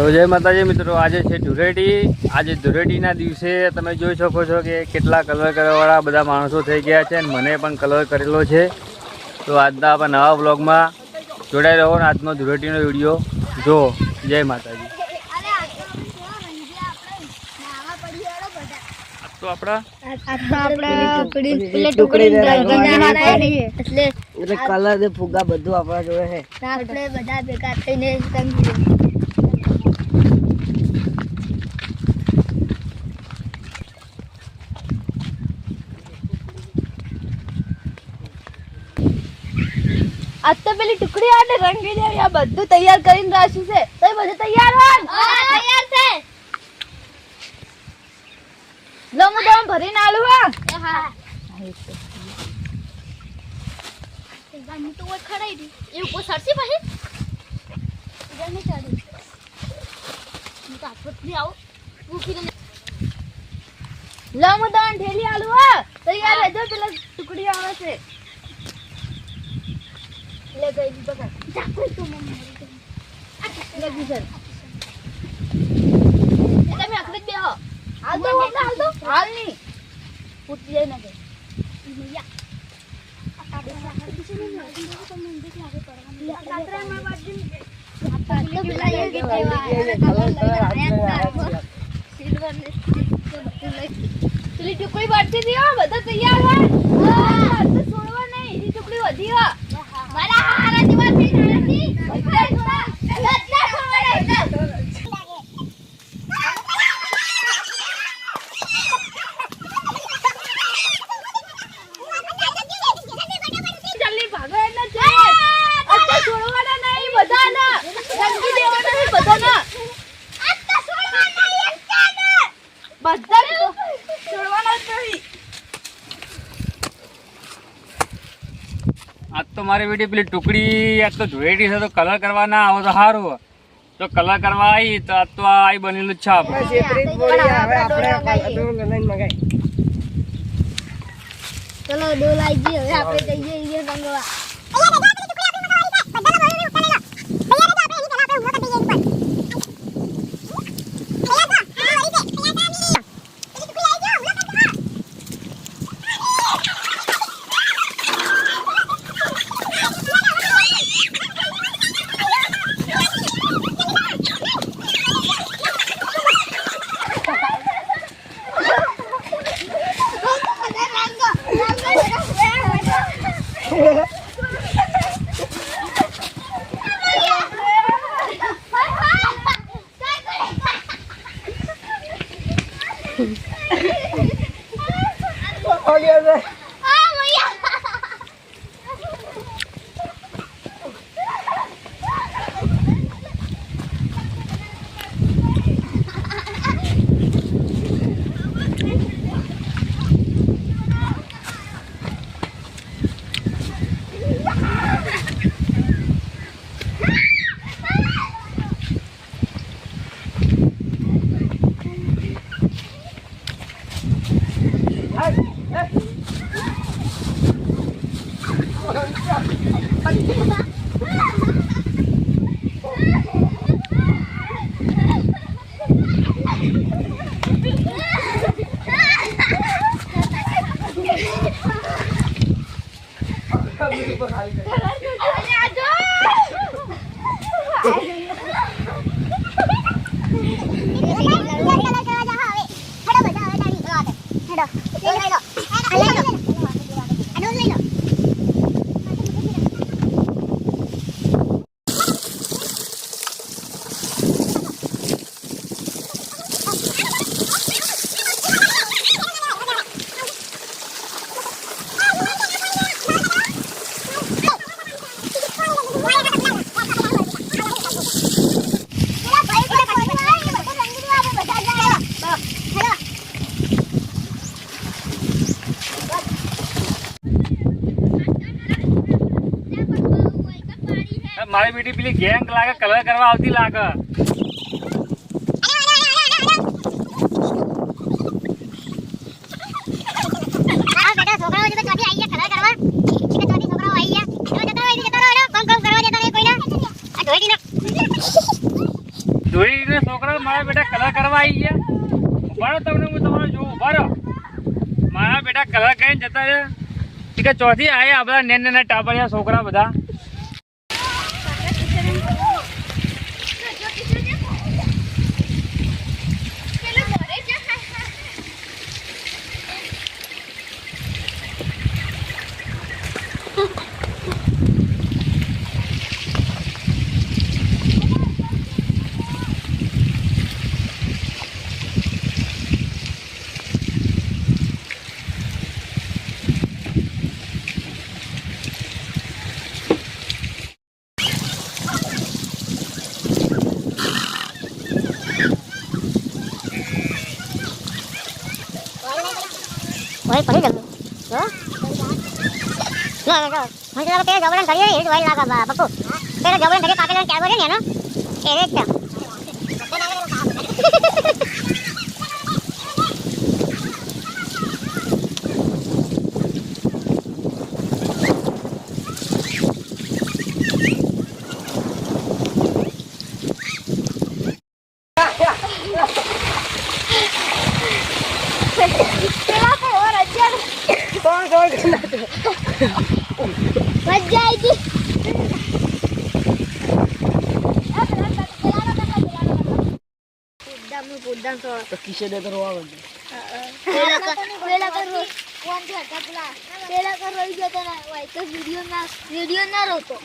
તો જય માતાજી મિત્રો, આજે છે ધૂળેટી। આજે ધૂળેટીના દિવસે તમે જોઈ શકો છો કે કેટલા કલર કરવાવાળા બધા માણસો થઈ ગયા છે અને મને પણ કલર કરેલો છે। તો આજના આપણા નવા બ્લોગમાં જોડાઈ રહો ને આજનો ધૂળેટીનો વિડીયો જો। જય માતાજી। તો આપણા કલર ને ફુગ્ગા બધું આપણા જોડે છે। આપણે બધા ભેગા થઈને आज तो पहली टुकड़ी आटे रंगी दे या બધું તૈયાર કરીને રાખ્યું છે। તો બધું તૈયાર હોય? હા તૈયાર છે। લો હું દમ ભરીને આલુ હા। હા ગાની તો ઓય ખડાઈ દી એ ઉપર સરસી પછી ગાને ચાડી હું તો આપતી આવું ભૂખી ને લો હું દમ ઢેલી આલુ હા। તૈયાર રહેજો પેલા ટુકડી આવે છે। ले गई बगा जाको तो मम्मी लगी सर તમે આખરે બે હો હાલ દો હાલ ની ઉઠી જાય ના કે યા આ બે આખરે દિશે ને તો મંદિર લાગે પડવાનું રાત્રે માં બાજુ તો પેલા એ દેવા સિલ્વર ને પેલી ટુકડી બાટતી દીઓ બધા તૈયાર હોય હા તો છોડવા નહીં એ ટુકડી વધી હો મારા હારા દીવાલ થી નાની બધા જલ્દી ભાગો એટલે છે અત્યારે છોડવાના નહીં બધાના રંગી દેવાના છે બધાના અત્યારે છોડવાના નહીં બધા છોડવાના નહીં। આજ તો મારી બેટી પેલી ટુકડી આજ તો ધૂળેટી છે તો કલર કરવા ના આવો તો સારું। તો કલર કરવા આવી તો આજ તો આ બનેલું જ છે આપણે। ચલો ડોલાઈ ગઈ હવે આપણે જઈએ રંગવા। મારી બેટી પેલી ગેંગ લાગે કલર કરવા આવતી લાગે। મારા બેટા કલર કરવા આવી ગયા. ઉભા રહો, તમને હું તમારો જોઉં. ઉભા રહો. મારા બેટા કલર કરીને જતા રહ્યા કે ચોથી આયા આ બધા નાના ટાબરિયા છોકરા બધા. Wait, pari dulu. So? No, no, no. Masih ada kayak jawaban tadi ini wait laga bapak. Kayak jawaban tadi pakai dan carbon ya, no? Itu. મજા આવી ગઈ. તો કિશે દે તો રોવા માંડે. પેલા કર રહી જતો ને, વિડીયો ના રહેતો.